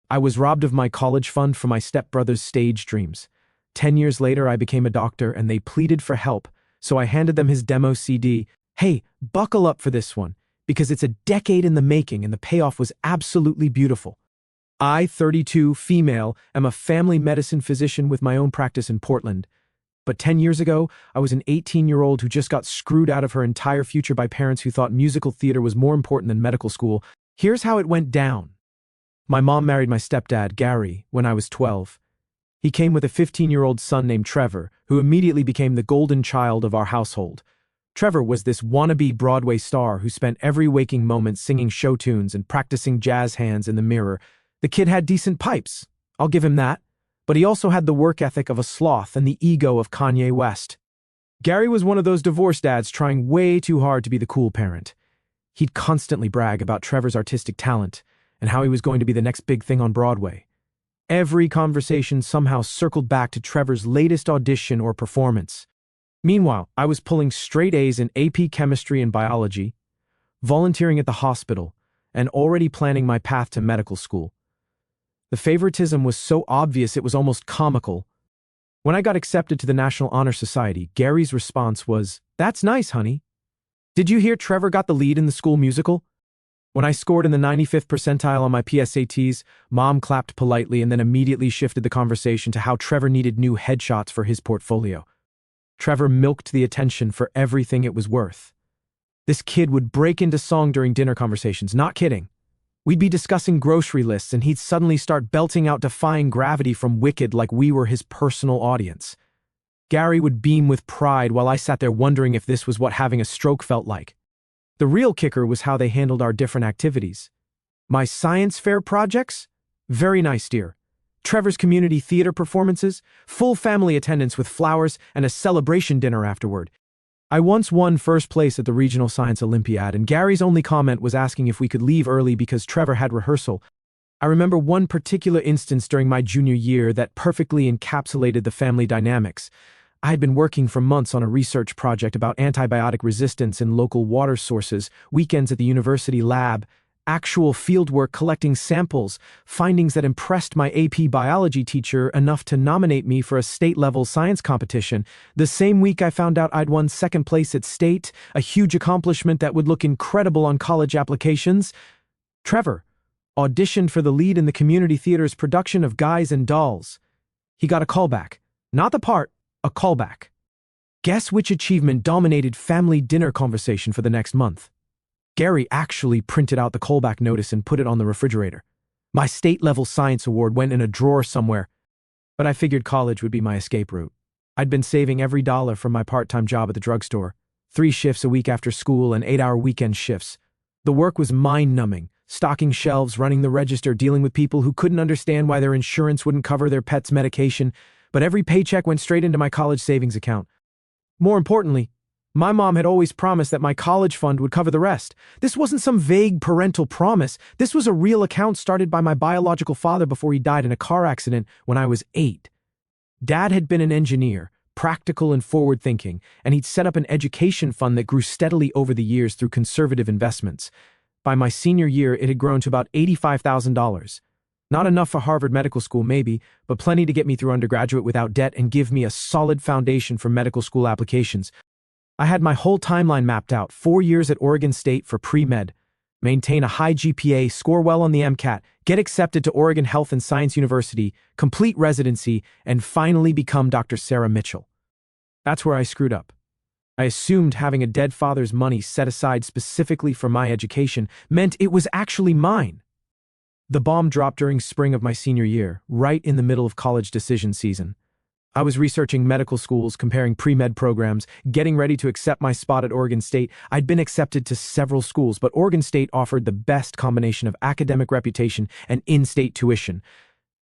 I was robbed of my college fund for my stepbrother's stage dreams. 10 years later, I became a doctor and they pleaded for help, so I handed them his demo CD. Hey, buckle up for this one, because it's a decade in the making and the payoff was absolutely beautiful. I, 32, female, am a family medicine physician with my own practice in Portland. But 10 years ago, I was an 18-year-old who just got screwed out of her entire future by parents who thought musical theater was more important than medical school. Here's how it went down. My mom married my stepdad, Gary, when I was 12. He came with a 15-year-old son named Trevor, who immediately became the golden child of our household. Trevor was this wannabe Broadway star who spent every waking moment singing show tunes and practicing jazz hands in the mirror. The kid had decent pipes, I'll give him that, but he also had the work ethic of a sloth and the ego of Kanye West. Gary was one of those divorced dads trying way too hard to be the cool parent. He'd constantly brag about Trevor's artistic talent and how he was going to be the next big thing on Broadway. Every conversation somehow circled back to Trevor's latest audition or performance. Meanwhile, I was pulling straight A's in AP chemistry and biology, volunteering at the hospital, and already planning my path to medical school. The favoritism was so obvious it was almost comical. When I got accepted to the National Honor Society, Gary's response was, "That's nice, honey. Did you hear Trevor got the lead in the school musical?" When I scored in the 95th percentile on my PSATs, Mom clapped politely and then immediately shifted the conversation to how Trevor needed new headshots for his portfolio. Trevor milked the attention for everything it was worth. This kid would break into song during dinner conversations, not kidding. We'd be discussing grocery lists and he'd suddenly start belting out Defying Gravity from Wicked like we were his personal audience. Gary would beam with pride while I sat there wondering if this was what having a stroke felt like. The real kicker was how they handled our different activities. My science fair projects? Very nice, dear. Trevor's community theater performances? Full family attendance with flowers and a celebration dinner afterward. I once won first place at the Regional Science Olympiad, and Gary's only comment was asking if we could leave early because Trevor had rehearsal. I remember one particular instance during my junior year that perfectly encapsulated the family dynamics. I had been working for months on a research project about antibiotic resistance in local water sources, weekends at the university lab, actual fieldwork collecting samples, findings that impressed my AP biology teacher enough to nominate me for a state-level science competition. The same week I found out I'd won second place at state, a huge accomplishment that would look incredible on college applications. Trevor auditioned for the lead in the community theater's production of Guys and Dolls. He got a callback. Not the part, a callback. Guess which achievement dominated family dinner conversation for the next month? Gary actually printed out the callback notice and put it on the refrigerator. My state-level science award went in a drawer somewhere, but I figured college would be my escape route. I'd been saving every dollar from my part-time job at the drugstore, 3 shifts a week after school and 8-hour weekend shifts. The work was mind-numbing, stocking shelves, running the register, dealing with people who couldn't understand why their insurance wouldn't cover their pet's medication, but every paycheck went straight into my college savings account. More importantly, my mom had always promised that my college fund would cover the rest. This wasn't some vague parental promise. This was a real account started by my biological father before he died in a car accident when I was 8. Dad had been an engineer, practical and forward-thinking, and he'd set up an education fund that grew steadily over the years through conservative investments. By my senior year, it had grown to about $85,000. Not enough for Harvard Medical School, maybe, but plenty to get me through undergraduate without debt and give me a solid foundation for medical school applications. I had my whole timeline mapped out: 4 years at Oregon State for pre-med, maintain a high GPA, score well on the MCAT, get accepted to Oregon Health and Science University, complete residency, and finally become Dr. Sarah Mitchell. That's where I screwed up. I assumed having a dead father's money set aside specifically for my education meant it was actually mine. The bomb dropped during spring of my senior year, right in the middle of college decision season. I was researching medical schools, comparing pre-med programs, getting ready to accept my spot at Oregon State. I'd been accepted to several schools, but Oregon State offered the best combination of academic reputation and in-state tuition.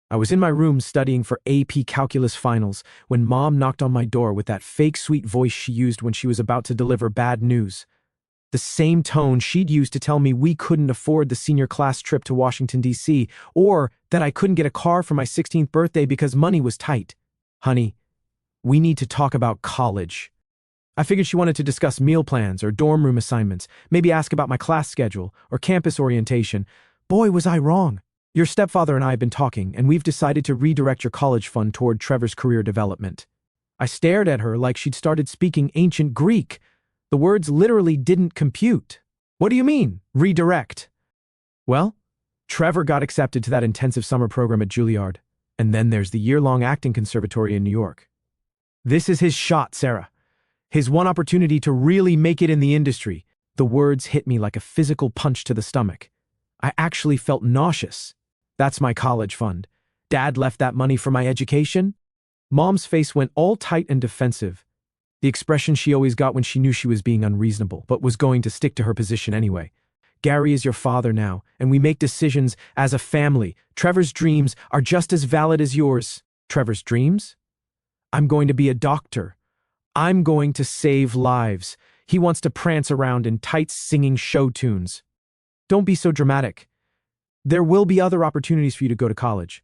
I was in my room studying for AP Calculus finals when Mom knocked on my door with that fake sweet voice she used when she was about to deliver bad news. The same tone she'd used to tell me we couldn't afford the senior class trip to Washington, D.C., or that I couldn't get a car for my 16th birthday because money was tight. Honey, we need to talk about college. I figured she wanted to discuss meal plans or dorm room assignments, maybe ask about my class schedule or campus orientation. Boy, was I wrong. Your stepfather and I have been talking, and we've decided to redirect your college fund toward Trevor's career development. I stared at her like she'd started speaking ancient Greek. The words literally didn't compute. What do you mean, redirect? Well, Trevor got accepted to that intensive summer program at Juilliard, and then there's the year-long acting conservatory in New York. This is his shot, Sarah. His one opportunity to really make it in the industry. The words hit me like a physical punch to the stomach. I actually felt nauseous. That's my college fund. Dad left that money for my education? Mom's face went all tight and defensive. The expression she always got when she knew she was being unreasonable, but was going to stick to her position anyway. Gary is your father now, and we make decisions as a family. Trevor's dreams are just as valid as yours. Trevor's dreams? I'm going to be a doctor. I'm going to save lives. He wants to prance around in tights singing show tunes. Don't be so dramatic. There will be other opportunities for you to go to college.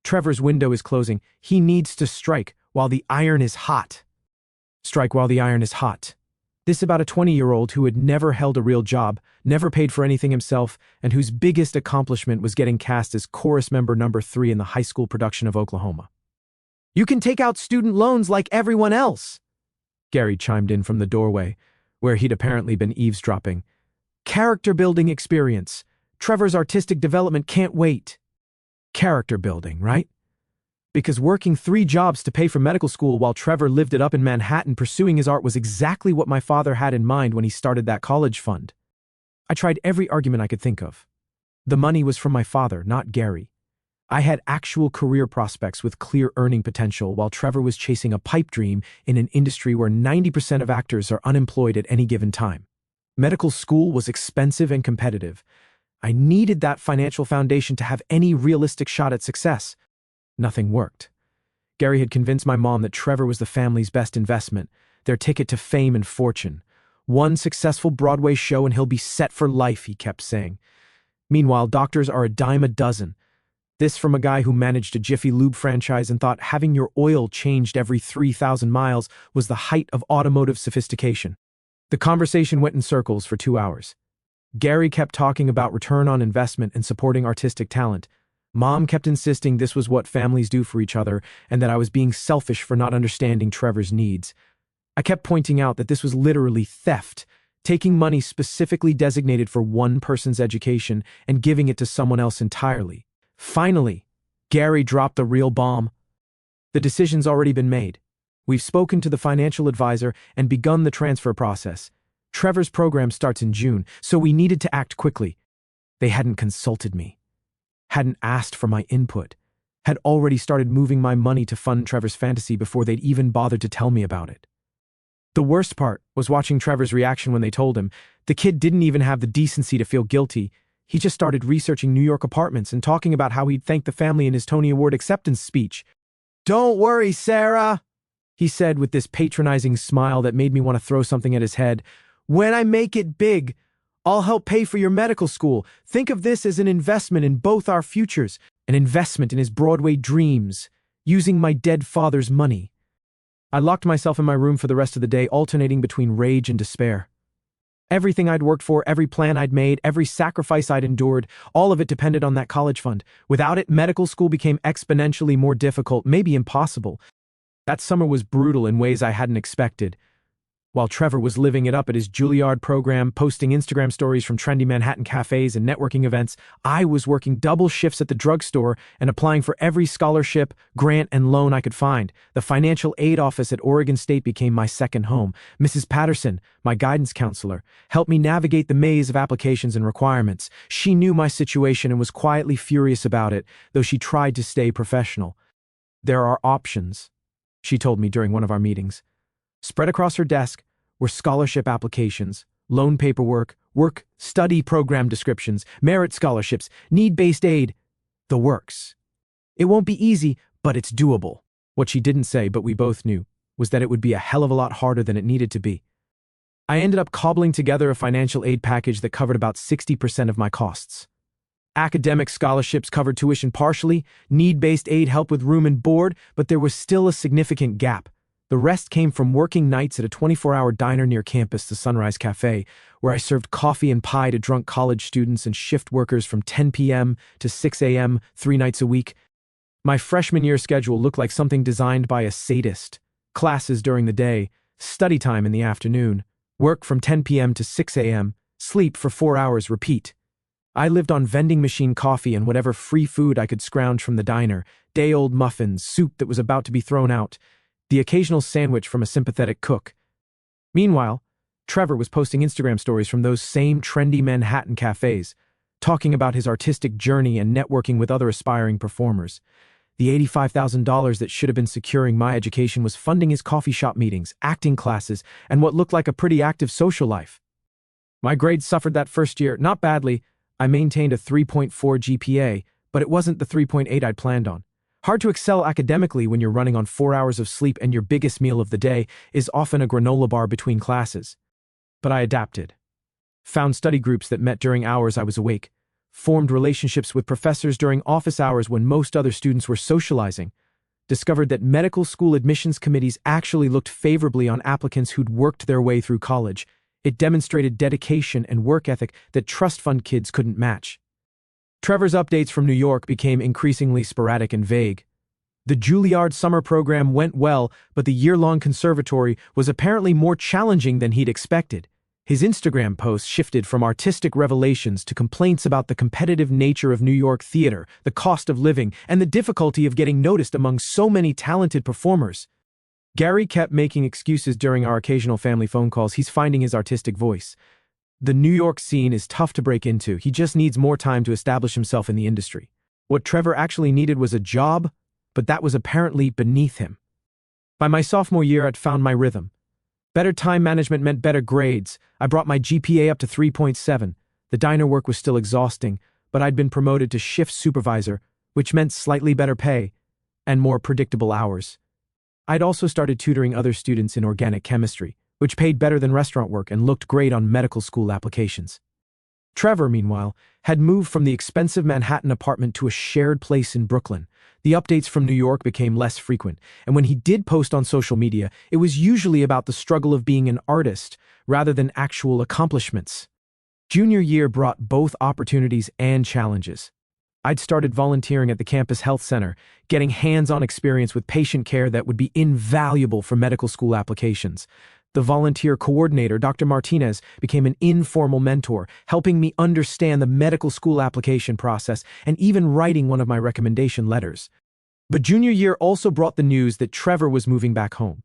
Trevor's window is closing. He needs to strike while the iron is hot. Strike while the iron is hot. This about a 20-year-old who had never held a real job, never paid for anything himself, and whose biggest accomplishment was getting cast as chorus member number 3 in the high school production of Oklahoma. You can take out student loans like everyone else, Gary chimed in from the doorway, where he'd apparently been eavesdropping. Character building experience. Trevor's artistic development can't wait. Character building, right? Because working 3 jobs to pay for medical school while Trevor lived it up in Manhattan pursuing his art was exactly what my father had in mind when he started that college fund. I tried every argument I could think of. The money was from my father, not Gary. I had actual career prospects with clear earning potential while Trevor was chasing a pipe dream in an industry where 90% of actors are unemployed at any given time. Medical school was expensive and competitive. I needed that financial foundation to have any realistic shot at success. Nothing worked. Gary had convinced my mom that Trevor was the family's best investment, their ticket to fame and fortune. One successful Broadway show and he'll be set for life, he kept saying. Meanwhile, doctors are a dime a dozen. This from a guy who managed a Jiffy Lube franchise and thought having your oil changed every 3,000 miles was the height of automotive sophistication. The conversation went in circles for 2 hours. Gary kept talking about return on investment and supporting artistic talent. Mom kept insisting this was what families do for each other and that I was being selfish for not understanding Trevor's needs. I kept pointing out that this was literally theft, taking money specifically designated for one person's education and giving it to someone else entirely. Finally, Gary dropped the real bomb. The decision's already been made. We've spoken to the financial advisor and begun the transfer process. Trevor's program starts in June, so we needed to act quickly. They hadn't consulted me, hadn't asked for my input, had already started moving my money to fund Trevor's fantasy before they'd even bothered to tell me about it. The worst part was watching Trevor's reaction when they told him. The kid didn't even have the decency to feel guilty. He just started researching New York apartments and talking about how he'd thank the family in his Tony Award acceptance speech. "Don't worry, Sarah," he said with this patronizing smile that made me want to throw something at his head. "When I make it big, I'll help pay for your medical school. Think of this as an investment in both our futures, an investment in his Broadway dreams, using my dead father's money." I locked myself in my room for the rest of the day, alternating between rage and despair. Everything I'd worked for, every plan I'd made, every sacrifice I'd endured, all of it depended on that college fund. Without it, medical school became exponentially more difficult, maybe impossible. That summer was brutal in ways I hadn't expected. While Trevor was living it up at his Juilliard program, posting Instagram stories from trendy Manhattan cafes and networking events, I was working double shifts at the drugstore and applying for every scholarship, grant, and loan I could find. The financial aid office at Oregon State became my second home. Mrs. Patterson, my guidance counselor, helped me navigate the maze of applications and requirements. She knew my situation and was quietly furious about it, though she tried to stay professional. "There are options," she told me during one of our meetings. Spread across her desk were scholarship applications, loan paperwork, work study program descriptions, merit scholarships, need-based aid, the works. It won't be easy, but it's doable. What she didn't say, but we both knew, was that it would be a hell of a lot harder than it needed to be. I ended up cobbling together a financial aid package that covered about 60% of my costs. Academic scholarships covered tuition partially, need-based aid helped with room and board, but there was still a significant gap. The rest came from working nights at a 24-hour diner near campus, the Sunrise Cafe, where I served coffee and pie to drunk college students and shift workers from 10 p.m. to 6 a.m. 3 nights a week. My freshman year schedule looked like something designed by a sadist. Classes during the day, study time in the afternoon, work from 10 p.m. to 6 a.m., sleep for 4 hours, repeat. I lived on vending machine coffee and whatever free food I could scrounge from the diner, day-old muffins, soup that was about to be thrown out, the occasional sandwich from a sympathetic cook. Meanwhile, Trevor was posting Instagram stories from those same trendy Manhattan cafes, talking about his artistic journey and networking with other aspiring performers. The $85,000 that should have been securing my education was funding his coffee shop meetings, acting classes, and what looked like a pretty active social life. My grades suffered that first year, not badly. I maintained a 3.4 GPA, but it wasn't the 3.8 I'd planned on. Hard to excel academically when you're running on 4 hours of sleep and your biggest meal of the day is often a granola bar between classes. But I adapted. Found study groups that met during hours I was awake, formed relationships with professors during office hours when most other students were socializing, discovered that medical school admissions committees actually looked favorably on applicants who'd worked their way through college. It demonstrated dedication and work ethic that trust fund kids couldn't match. Trevor's updates from New York became increasingly sporadic and vague. The Juilliard summer program went well, but the year-long conservatory was apparently more challenging than he'd expected. His Instagram posts shifted from artistic revelations to complaints about the competitive nature of New York theater, the cost of living, and the difficulty of getting noticed among so many talented performers. Gary kept making excuses during our occasional family phone calls. He's finding his artistic voice. The New York scene is tough to break into. He just needs more time to establish himself in the industry. What Trevor actually needed was a job, but that was apparently beneath him. By my sophomore year, I'd found my rhythm. Better time management meant better grades. I brought my GPA up to 3.7. The diner work was still exhausting, but I'd been promoted to shift supervisor, which meant slightly better pay and more predictable hours. I'd also started tutoring other students in organic chemistry, which paid better than restaurant work and looked great on medical school applications. Trevor, meanwhile, had moved from the expensive Manhattan apartment to a shared place in Brooklyn. The updates from New York became less frequent, and when he did post on social media, it was usually about the struggle of being an artist rather than actual accomplishments. Junior year brought both opportunities and challenges. I'd started volunteering at the campus health center, getting hands-on experience with patient care that would be invaluable for medical school applications. The volunteer coordinator, Dr. Martinez, became an informal mentor, helping me understand the medical school application process and even writing one of my recommendation letters. But junior year also brought the news that Trevor was moving back home.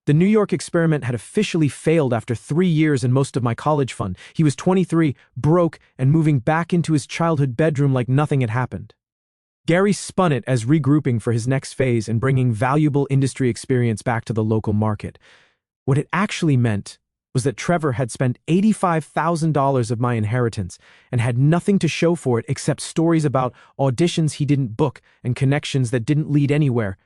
The New York experiment had officially failed after 3 years and most of my college fund. He was 23, broke, and moving back into his childhood bedroom like nothing had happened. Gary spun it as regrouping for his next phase and bringing valuable industry experience back to the local market. What it actually meant was that Trevor had spent $85,000 of my inheritance and had nothing to show for it except stories about auditions he didn't book and connections that didn't lead anywhere.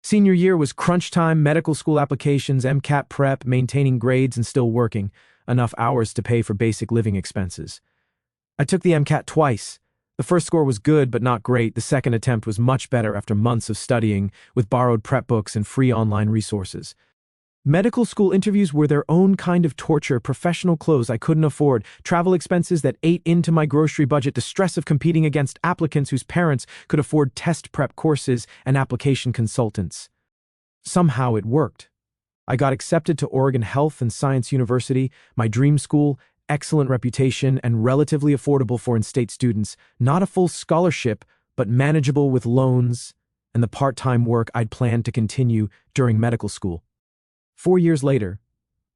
Senior year was crunch time, medical school applications, MCAT prep, maintaining grades and still working, enough hours to pay for basic living expenses. I took the MCAT twice. The first score was good but not great. The second attempt was much better after months of studying with borrowed prep books and free online resources. Medical school interviews were their own kind of torture, professional clothes I couldn't afford, travel expenses that ate into my grocery budget, the stress of competing against applicants whose parents could afford test prep courses and application consultants. Somehow it worked. I got accepted to Oregon Health and Science University, my dream school, excellent reputation and relatively affordable for in-state students, not a full scholarship, but manageable with loans and the part-time work I'd planned to continue during medical school. 4 years later,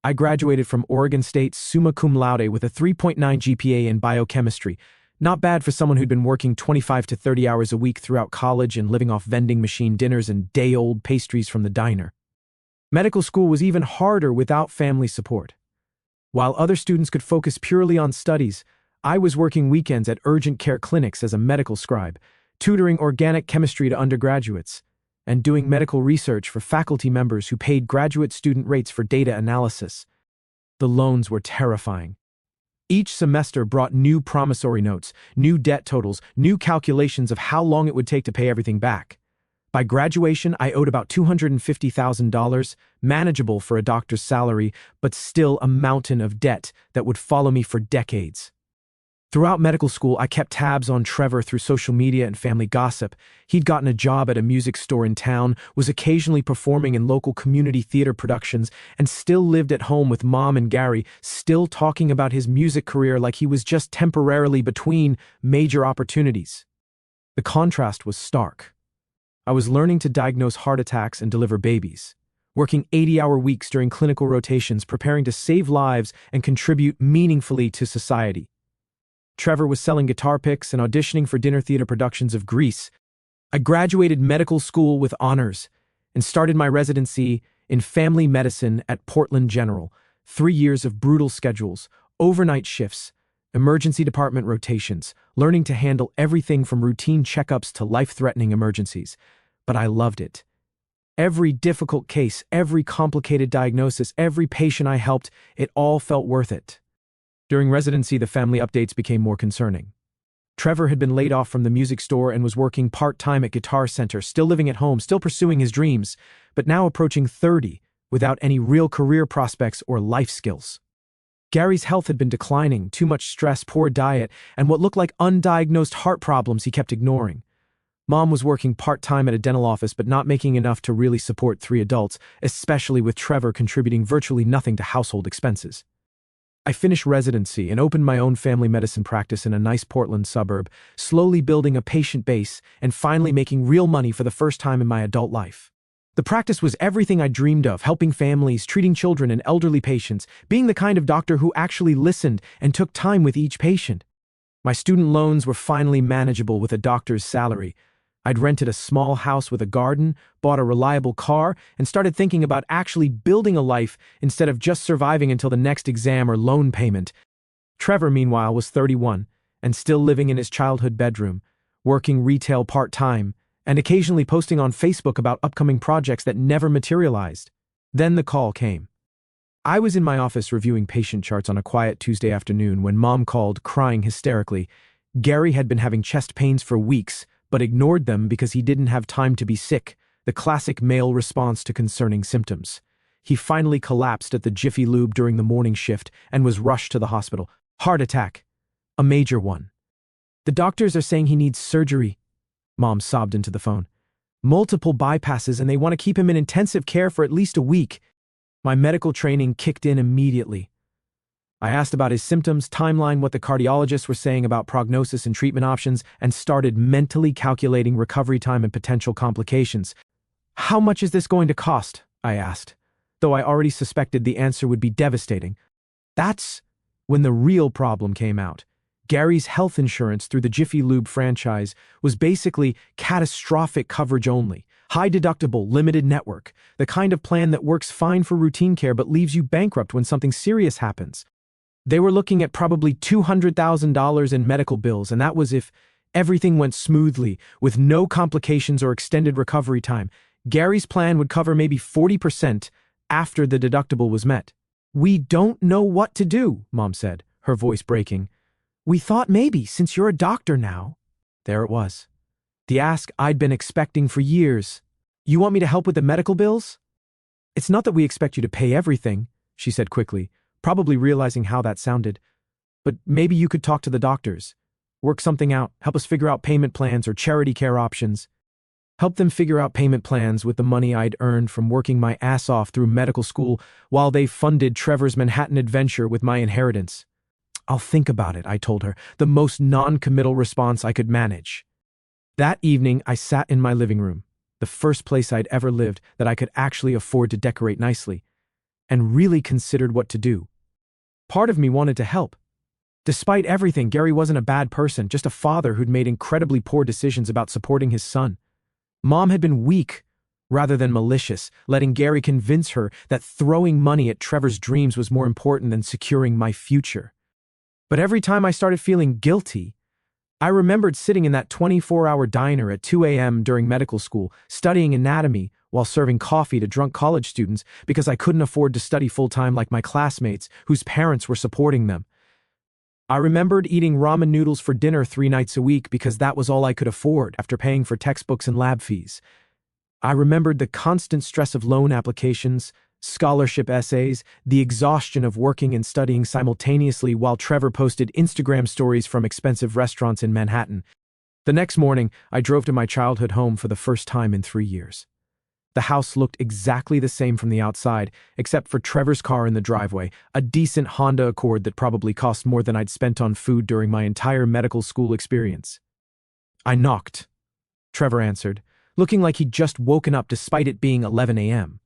I graduated from Oregon State summa cum laude with a 3.9 GPA in biochemistry. Not bad for someone who'd been working 25 to 30 hours a week throughout college and living off vending machine dinners and day-old pastries from the diner. Medical school was even harder without family support. While other students could focus purely on studies, I was working weekends at urgent care clinics as a medical scribe, tutoring organic chemistry to undergraduates, and doing medical research for faculty members who paid graduate student rates for data analysis. The loans were terrifying. Each semester brought new promissory notes, new debt totals, new calculations of how long it would take to pay everything back. By graduation, I owed about $250,000, manageable for a doctor's salary, but still a mountain of debt that would follow me for decades. Throughout medical school, I kept tabs on Trevor through social media and family gossip. He'd gotten a job at a music store in town, was occasionally performing in local community theater productions, and still lived at home with Mom and Gary, still talking about his music career like he was just temporarily between major opportunities. The contrast was stark. I was learning to diagnose heart attacks and deliver babies, working 80-hour weeks during clinical rotations, preparing to save lives and contribute meaningfully to society. Trevor was selling guitar picks and auditioning for dinner theater productions of Grease. I graduated medical school with honors and started my residency in family medicine at Portland General. 3 years of brutal schedules, overnight shifts, emergency department rotations, learning to handle everything from routine checkups to life-threatening emergencies. But I loved it. Every difficult case, every complicated diagnosis, every patient I helped, it all felt worth it. During residency, the family updates became more concerning. Trevor had been laid off from the music store and was working part-time at Guitar Center, still living at home, still pursuing his dreams, but now approaching 30, without any real career prospects or life skills. Gary's health had been declining, too much stress, poor diet, and what looked like undiagnosed heart problems he kept ignoring. Mom was working part-time at a dental office, but not making enough to really support 3 adults, especially with Trevor contributing virtually nothing to household expenses. I finished residency and opened my own family medicine practice in a nice Portland suburb, slowly building a patient base and finally making real money for the first time in my adult life. The practice was everything I dreamed of, helping families, treating children and elderly patients, being the kind of doctor who actually listened and took time with each patient. My student loans were finally manageable with a doctor's salary. I'd rented a small house with a garden, bought a reliable car, and started thinking about actually building a life instead of just surviving until the next exam or loan payment. Trevor, meanwhile, was 31 and still living in his childhood bedroom, working retail part-time, and occasionally posting on Facebook about upcoming projects that never materialized. Then the call came. I was in my office reviewing patient charts on a quiet Tuesday afternoon when Mom called, crying hysterically. Gary had been having chest pains for weeks, but ignored them because he didn't have time to be sick, the classic male response to concerning symptoms. He finally collapsed at the Jiffy Lube during the morning shift and was rushed to the hospital. Heart attack. A major one. The doctors are saying he needs surgery. Mom sobbed into the phone. Multiple bypasses, and they want to keep him in intensive care for at least a week. My medical training kicked in immediately. I asked about his symptoms, timeline, what the cardiologists were saying about prognosis and treatment options, and started mentally calculating recovery time and potential complications. How much is this going to cost? I asked, though I already suspected the answer would be devastating. That's when the real problem came out. Gary's health insurance through the Jiffy Lube franchise was basically catastrophic coverage only. High deductible, limited network, the kind of plan that works fine for routine care but leaves you bankrupt when something serious happens. They were looking at probably $200,000 in medical bills, and that was if everything went smoothly, with no complications or extended recovery time. Gary's plan would cover maybe 40% after the deductible was met. We don't know what to do, Mom said, her voice breaking. We thought maybe, since you're a doctor now. There it was. The ask I'd been expecting for years. You want me to help with the medical bills? It's not that we expect you to pay everything, she said quickly, probably realizing how that sounded. But maybe you could talk to the doctors. Work something out, help us figure out payment plans or charity care options. Help them figure out payment plans with the money I'd earned from working my ass off through medical school while they funded Trevor's Manhattan adventure with my inheritance. I'll think about it, I told her, the most non-committal response I could manage. That evening, I sat in my living room, the first place I'd ever lived that I could actually afford to decorate nicely, and really considered what to do. Part of me wanted to help. Despite everything, Gary wasn't a bad person, just a father who'd made incredibly poor decisions about supporting his son. Mom had been weak rather than malicious, letting Gary convince her that throwing money at Trevor's dreams was more important than securing my future. But every time I started feeling guilty, I remembered sitting in that 24-hour diner at 2 a.m. during medical school, studying anatomy while serving coffee to drunk college students because I couldn't afford to study full-time like my classmates whose parents were supporting them. I remembered eating ramen noodles for dinner 3 nights a week because that was all I could afford after paying for textbooks and lab fees. I remembered the constant stress of loan applications, scholarship essays, the exhaustion of working and studying simultaneously while Trevor posted Instagram stories from expensive restaurants in Manhattan. The next morning, I drove to my childhood home for the first time in 3 years. The house looked exactly the same from the outside, except for Trevor's car in the driveway, a decent Honda Accord that probably cost more than I'd spent on food during my entire medical school experience. I knocked. Trevor answered, looking like he'd just woken up despite it being 11 a.m.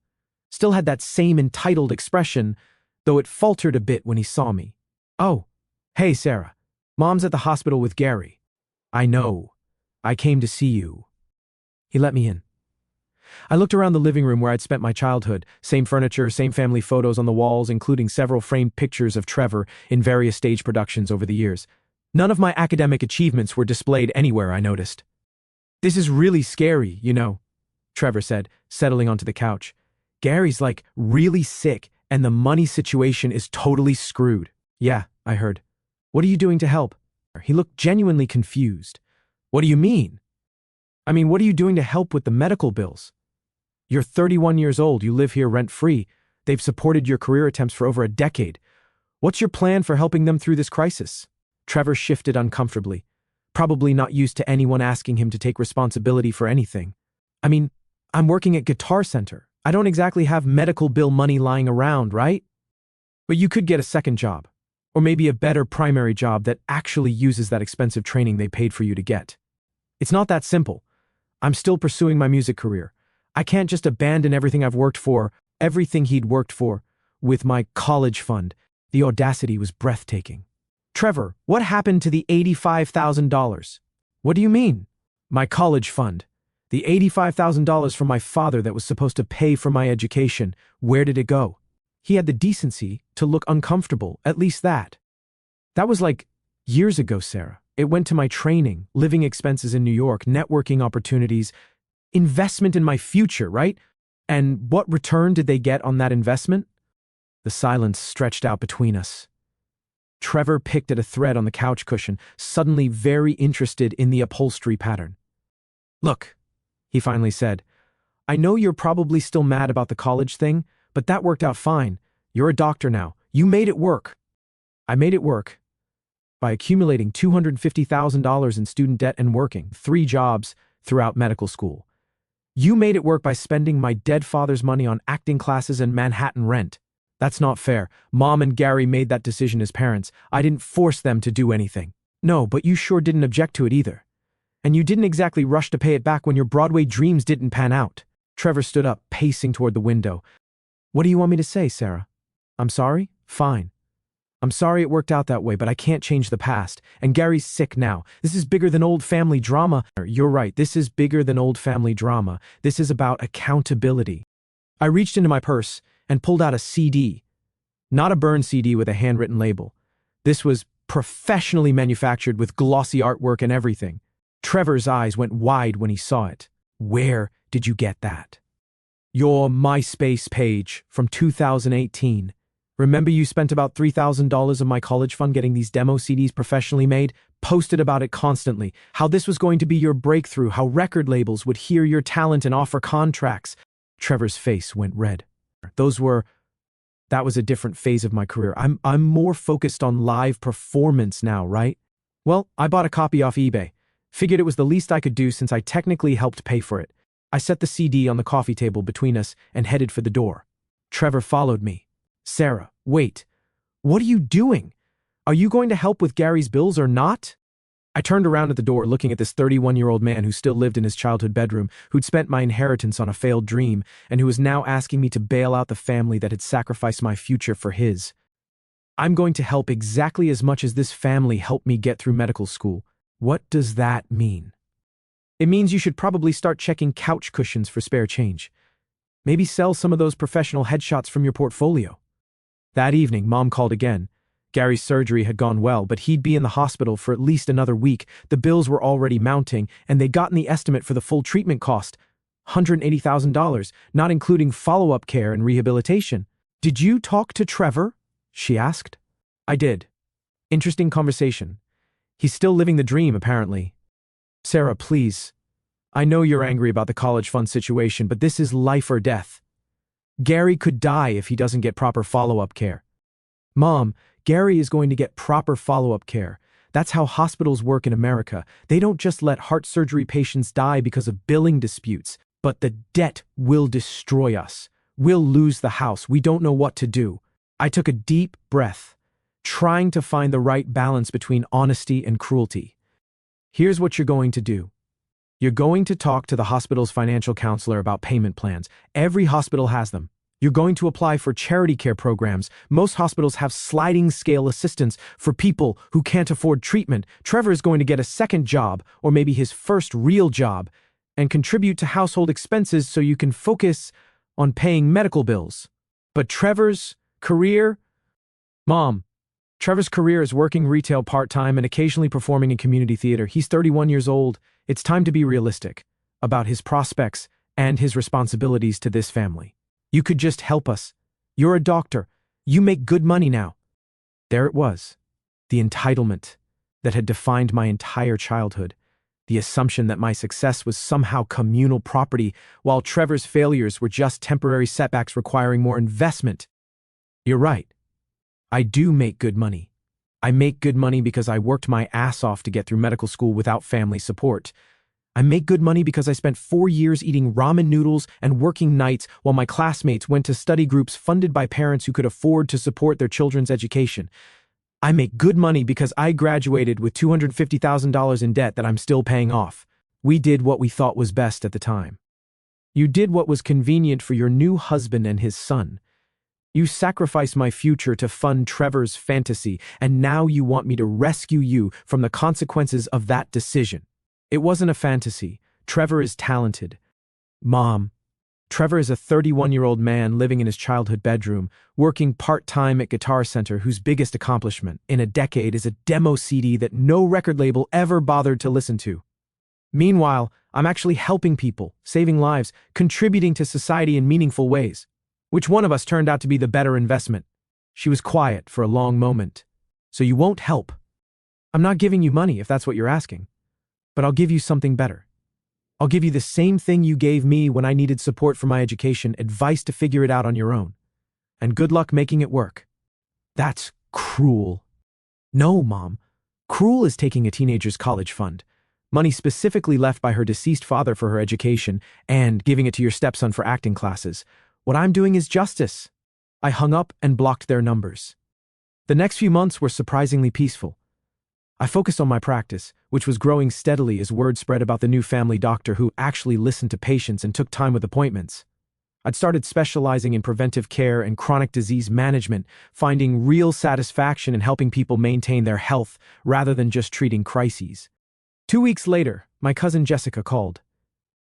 Still had that same entitled expression, though it faltered a bit when he saw me. "Oh, hey, Sarah. Mom's at the hospital with Gary." "I know. I came to see you." He let me in. I looked around the living room where I'd spent my childhood, same furniture, same family photos on the walls, including several framed pictures of Trevor in various stage productions over the years. None of my academic achievements were displayed anywhere, I noticed. "This is really scary, you know," Trevor said, settling onto the couch. "Gary's like really sick and the money situation is totally screwed." "Yeah," I heard. "What are you doing to help?" He looked genuinely confused. "What do you mean?" What are you doing to help with the medical bills? You're 31 years old, you live here rent-free. They've supported your career attempts for over a decade. What's your plan for helping them through this crisis?" Trevor shifted uncomfortably, probably not used to anyone asking him to take responsibility for anything. I'm working at Guitar Center. I don't exactly have medical bill money lying around, right? But you could get a second job, or maybe a better primary job that actually uses that expensive training they paid for you to get. It's not that simple. I'm still pursuing my music career. I can't just abandon everything I've worked for, everything he'd worked for, with my college fund. The audacity was breathtaking. "Trevor, what happened to the $85,000? "What do you mean?" "My college fund. The $85,000 from my father that was supposed to pay for my education. Where did it go?" He had the decency to look uncomfortable, at least that. "That was like years ago, Sarah. It went to my training, living expenses in New York, networking opportunities, investment in my future, right? And what return did they get on that investment?" The silence stretched out between us. Trevor picked at a thread on the couch cushion, suddenly very interested in the upholstery pattern. "Look," he finally said, "I know you're probably still mad about the college thing, but that worked out fine. You're a doctor now. You made it work." "I made it work by accumulating $250,000 in student debt and working 3 jobs throughout medical school. You made it work by spending my dead father's money on acting classes and Manhattan rent. That's not fair. Mom and Gary made that decision as parents. I didn't force them to do anything." "No, but you sure didn't object to it either. And you didn't exactly rush to pay it back when your Broadway dreams didn't pan out." Trevor stood up, pacing toward the window. "What do you want me to say, Sarah? I'm sorry? Fine. I'm sorry it worked out that way, but I can't change the past. And Gary's sick now. This is bigger than old family drama." "You're right. This is bigger than old family drama. This is about accountability." I reached into my purse and pulled out a CD. Not a burned CD with a handwritten label. This was professionally manufactured with glossy artwork and everything. Trevor's eyes went wide when he saw it. "Where did you get that?" "Your MySpace page from 2018. Remember you spent about $3,000 of my college fund getting these demo CDs professionally made? Posted about it constantly, how this was going to be your breakthrough, how record labels would hear your talent and offer contracts." Trevor's face went red. That was a different phase of my career. I'm more focused on live performance now, right? Well, I bought a copy off eBay. Figured it was the least I could do since I technically helped pay for it. I set the CD on the coffee table between us and headed for the door. Trevor followed me. "Sarah, wait. What are you doing? Are you going to help with Gary's bills or not?" I turned around at the door looking at this 31-year-old man who still lived in his childhood bedroom, who'd spent my inheritance on a failed dream, and who was now asking me to bail out the family that had sacrificed my future for his. "I'm going to help exactly as much as this family helped me get through medical school." "What does that mean?" "It means you should probably start checking couch cushions for spare change. Maybe sell some of those professional headshots from your portfolio." That evening, Mom called again. Gary's surgery had gone well, but he'd be in the hospital for at least another week. The bills were already mounting, and they'd gotten the estimate for the full treatment cost, $180,000, not including follow-up care and rehabilitation. "Did you talk to Trevor?" she asked. "I did. Interesting conversation. He's still living the dream, apparently." "Sarah, please. I know you're angry about the college fund situation, but this is life or death. Gary could die if he doesn't get proper follow-up care. Mom, Gary is going to get proper follow-up care. That's how hospitals work in America. They don't just let heart surgery patients die because of billing disputes, but the debt will destroy us. We'll lose the house. We don't know what to do. I took a deep breath, trying to find the right balance between honesty and cruelty. Here's what you're going to do. You're going to talk to the hospital's financial counselor about payment plans. Every hospital has them. You're going to apply for charity care programs. Most hospitals have sliding scale assistance for people who can't afford treatment. Trevor is going to get a second job, or maybe his first real job, and contribute to household expenses so you can focus on paying medical bills. But Trevor's career? Mom, Trevor's career is working retail part-time and occasionally performing in community theater. He's 31 years old. It's time to be realistic about his prospects and his responsibilities to this family. You could just help us. You're a doctor. You make good money now. There it was. The entitlement that had defined my entire childhood. The assumption that my success was somehow communal property, while Trevor's failures were just temporary setbacks requiring more investment. You're right. I do make good money. I make good money because I worked my ass off to get through medical school without family support. I make good money because I spent 4 years eating ramen noodles and working nights while my classmates went to study groups funded by parents who could afford to support their children's education. I make good money because I graduated with $250,000 in debt that I'm still paying off. We did what we thought was best at the time. You did what was convenient for your new husband and his son. You sacrificed my future to fund Trevor's fantasy, and now you want me to rescue you from the consequences of that decision. It wasn't a fantasy. Trevor is talented. Mom, Trevor is a 31-year-old man living in his childhood bedroom, working part-time at Guitar Center, whose biggest accomplishment in a decade is a demo CD that no record label ever bothered to listen to. Meanwhile, I'm actually helping people, saving lives, contributing to society in meaningful ways. Which one of us turned out to be the better investment? She was quiet for a long moment. So you won't help. I'm not giving you money if that's what you're asking. But I'll give you something better. I'll give you the same thing you gave me when I needed support for my education, advice to figure it out on your own. And good luck making it work. That's cruel. No, Mom. Cruel is taking a teenager's college fund, money specifically left by her deceased father for her education, and giving it to your stepson for acting classes. What I'm doing is justice. I hung up and blocked their numbers. The next few months were surprisingly peaceful. I focused on my practice, which was growing steadily as word spread about the new family doctor who actually listened to patients and took time with appointments. I'd started specializing in preventive care and chronic disease management, finding real satisfaction in helping people maintain their health rather than just treating crises. 2 weeks later, my cousin Jessica called.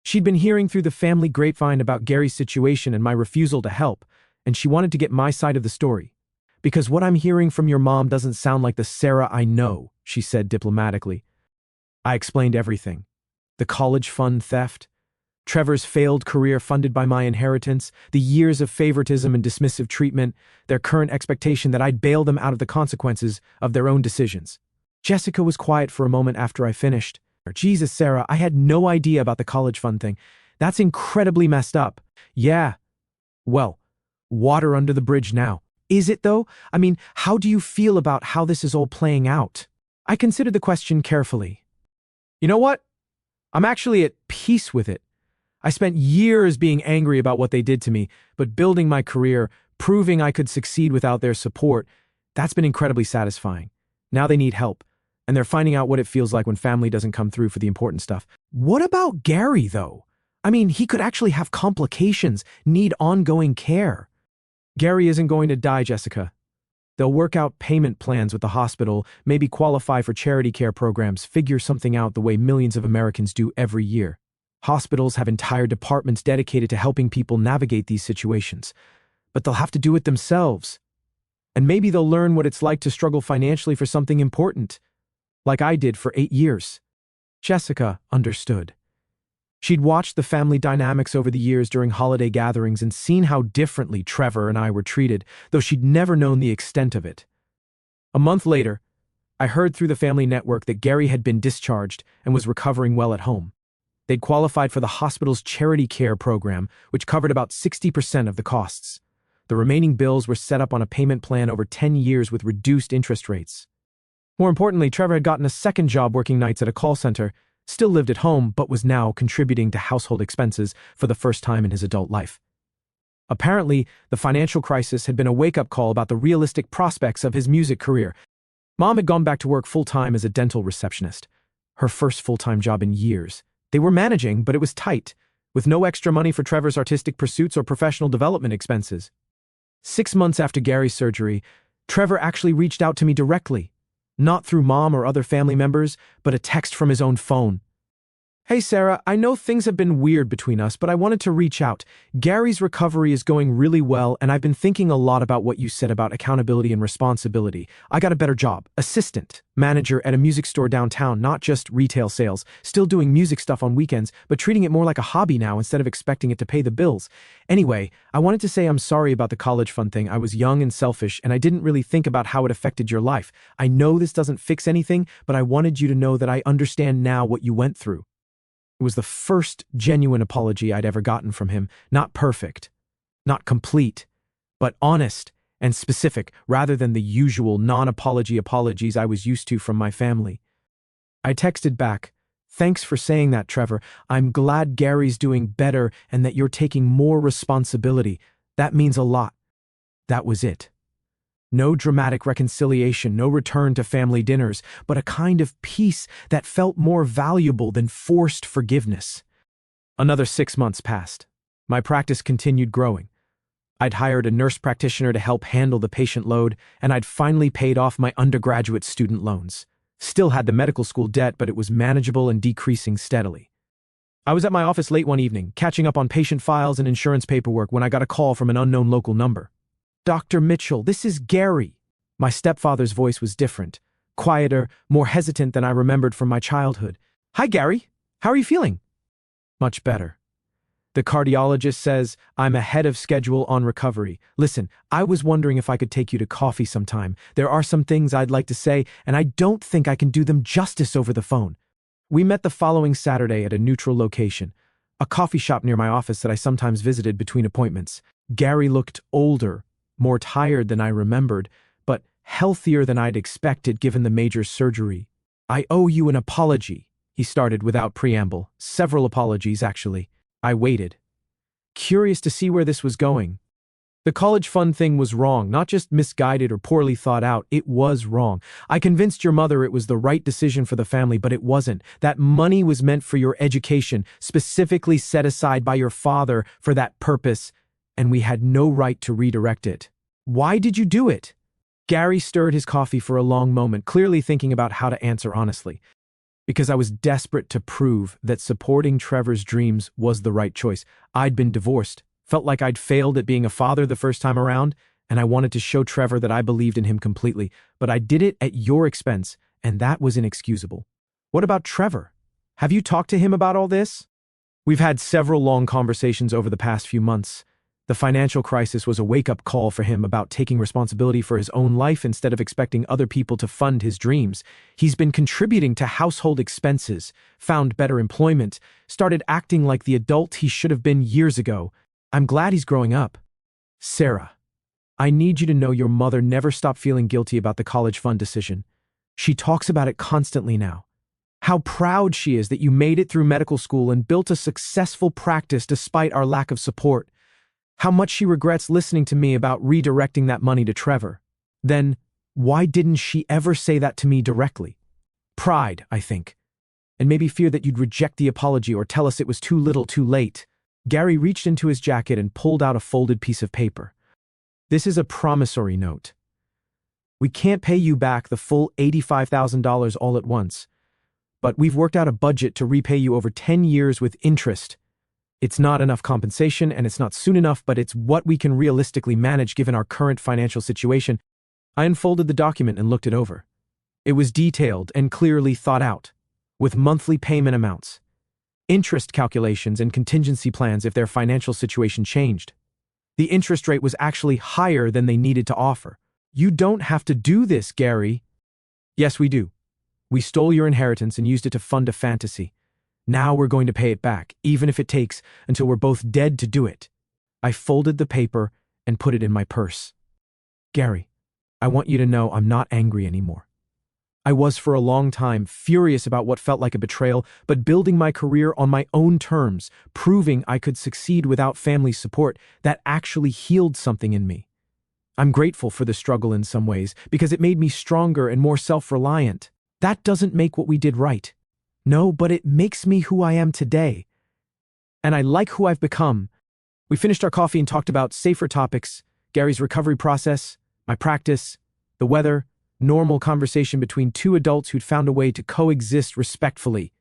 She'd been hearing through the family grapevine about Gary's situation and my refusal to help, and she wanted to get my side of the story. Because what I'm hearing from your mom doesn't sound like the Sarah I know, she said diplomatically. I explained everything. The college fund theft, Trevor's failed career funded by my inheritance, the years of favoritism and dismissive treatment, their current expectation that I'd bail them out of the consequences of their own decisions. Jessica was quiet for a moment after I finished. Jesus, Sarah, I had no idea about the college fund thing. That's incredibly messed up. Yeah. Well, water under the bridge now. Is it though? I mean, how do you feel about how this is all playing out? I considered the question carefully. You know what? I'm actually at peace with it. I spent years being angry about what they did to me, but building my career, proving I could succeed without their support, that's been incredibly satisfying. Now they need help, and they're finding out what it feels like when family doesn't come through for the important stuff. What about Gary, though? I mean, he could actually have complications, need ongoing care. Gary isn't going to die, Jessica. They'll work out payment plans with the hospital, maybe qualify for charity care programs, figure something out the way millions of Americans do every year. Hospitals have entire departments dedicated to helping people navigate these situations, but they'll have to do it themselves. And maybe they'll learn what it's like to struggle financially for something important, like I did for 8 years. Jessica understood. She'd watched the family dynamics over the years during holiday gatherings and seen how differently Trevor and I were treated, though she'd never known the extent of it. A month later, I heard through the family network that Gary had been discharged and was recovering well at home. They'd qualified for the hospital's charity care program, which covered about 60% of the costs. The remaining bills were set up on a payment plan over 10 years with reduced interest rates. More importantly, Trevor had gotten a second job working nights at a call center, still lived at home, but was now contributing to household expenses for the first time in his adult life. Apparently, the financial crisis had been a wake-up call about the realistic prospects of his music career. Mom had gone back to work full-time as a dental receptionist, her first full-time job in years. They were managing, but it was tight, with no extra money for Trevor's artistic pursuits or professional development expenses. 6 months after Gary's surgery, Trevor actually reached out to me directly, not through Mom or other family members, but a text from his own phone. "Hey Sarah, I know things have been weird between us, but I wanted to reach out. Gary's recovery is going really well, and I've been thinking a lot about what you said about accountability and responsibility. I got a better job, assistant manager at a music store downtown, not just retail sales, still doing music stuff on weekends, but treating it more like a hobby now instead of expecting it to pay the bills. Anyway, I wanted to say I'm sorry about the college fund thing. I was young and selfish, and I didn't really think about how it affected your life. I know this doesn't fix anything, but I wanted you to know that I understand now what you went through." It was the first genuine apology I'd ever gotten from him. Not perfect, not complete, but honest and specific rather than the usual non-apology apologies I was used to from my family. I texted back, "Thanks for saying that, Trevor. I'm glad Gary's doing better and that you're taking more responsibility. That means a lot." That was it. No dramatic reconciliation, no return to family dinners, but a kind of peace that felt more valuable than forced forgiveness. Another 6 months passed. My practice continued growing. I'd hired a nurse practitioner to help handle the patient load, and I'd finally paid off my undergraduate student loans. Still had the medical school debt, but it was manageable and decreasing steadily. I was at my office late one evening, catching up on patient files and insurance paperwork when I got a call from an unknown local number. "Dr. Mitchell, this is Gary." My stepfather's voice was different, quieter, more hesitant than I remembered from my childhood. "Hi, Gary. How are you feeling?" "Much better. The cardiologist says I'm ahead of schedule on recovery. Listen, I was wondering if I could take you to coffee sometime. There are some things I'd like to say, and I don't think I can do them justice over the phone." We met the following Saturday at a neutral location, a coffee shop near my office that I sometimes visited between appointments. Gary looked older, more tired than I remembered, but healthier than I'd expected given the major surgery. "I owe you an apology," he started without preamble. Several apologies, actually. I waited, curious to see where this was going. The college fund thing was wrong, not just misguided or poorly thought out, it was wrong. I convinced your mother it was the right decision for the family, but it wasn't. That money was meant for your education, specifically set aside by your father for that purpose, and we had no right to redirect it. Why did you do it? Gary stirred his coffee for a long moment, clearly thinking about how to answer honestly. Because I was desperate to prove that supporting Trevor's dreams was the right choice. I'd been divorced, felt like I'd failed at being a father the first time around, and I wanted to show Trevor that I believed in him completely, but I did it at your expense, and that was inexcusable. What about Trevor? Have you talked to him about all this? We've had several long conversations over the past few months. The financial crisis was a wake-up call for him about taking responsibility for his own life instead of expecting other people to fund his dreams. He's been contributing to household expenses, found better employment, started acting like the adult he should have been years ago. I'm glad he's growing up. Sarah, I need you to know your mother never stopped feeling guilty about the college fund decision. She talks about it constantly now. How proud she is that you made it through medical school and built a successful practice despite our lack of support. How much she regrets listening to me about redirecting that money to Trevor. Then, why didn't she ever say that to me directly? Pride, I think. And maybe fear that you'd reject the apology or tell us it was too little too late. Gary reached into his jacket and pulled out a folded piece of paper. This is a promissory note. We can't pay you back the full $85,000 all at once, but we've worked out a budget to repay you over 10 years with interest. It's not enough compensation and it's not soon enough, but it's what we can realistically manage given our current financial situation. I unfolded the document and looked it over. It was detailed and clearly thought out, with monthly payment amounts, interest calculations, and contingency plans if their financial situation changed. The interest rate was actually higher than they needed to offer. You don't have to do this, Gary. Yes, we do. We stole your inheritance and used it to fund a fantasy. Now we're going to pay it back, even if it takes until we're both dead to do it. I folded the paper and put it in my purse. Gary, I want you to know I'm not angry anymore. I was for a long time, furious about what felt like a betrayal, but building my career on my own terms, proving I could succeed without family support, that actually healed something in me. I'm grateful for the struggle in some ways, because it made me stronger and more self-reliant. That doesn't make what we did right. No, but it makes me who I am today. And I like who I've become. We finished our coffee and talked about safer topics, Gary's recovery process, my practice, the weather, normal conversation between two adults who'd found a way to coexist respectfully.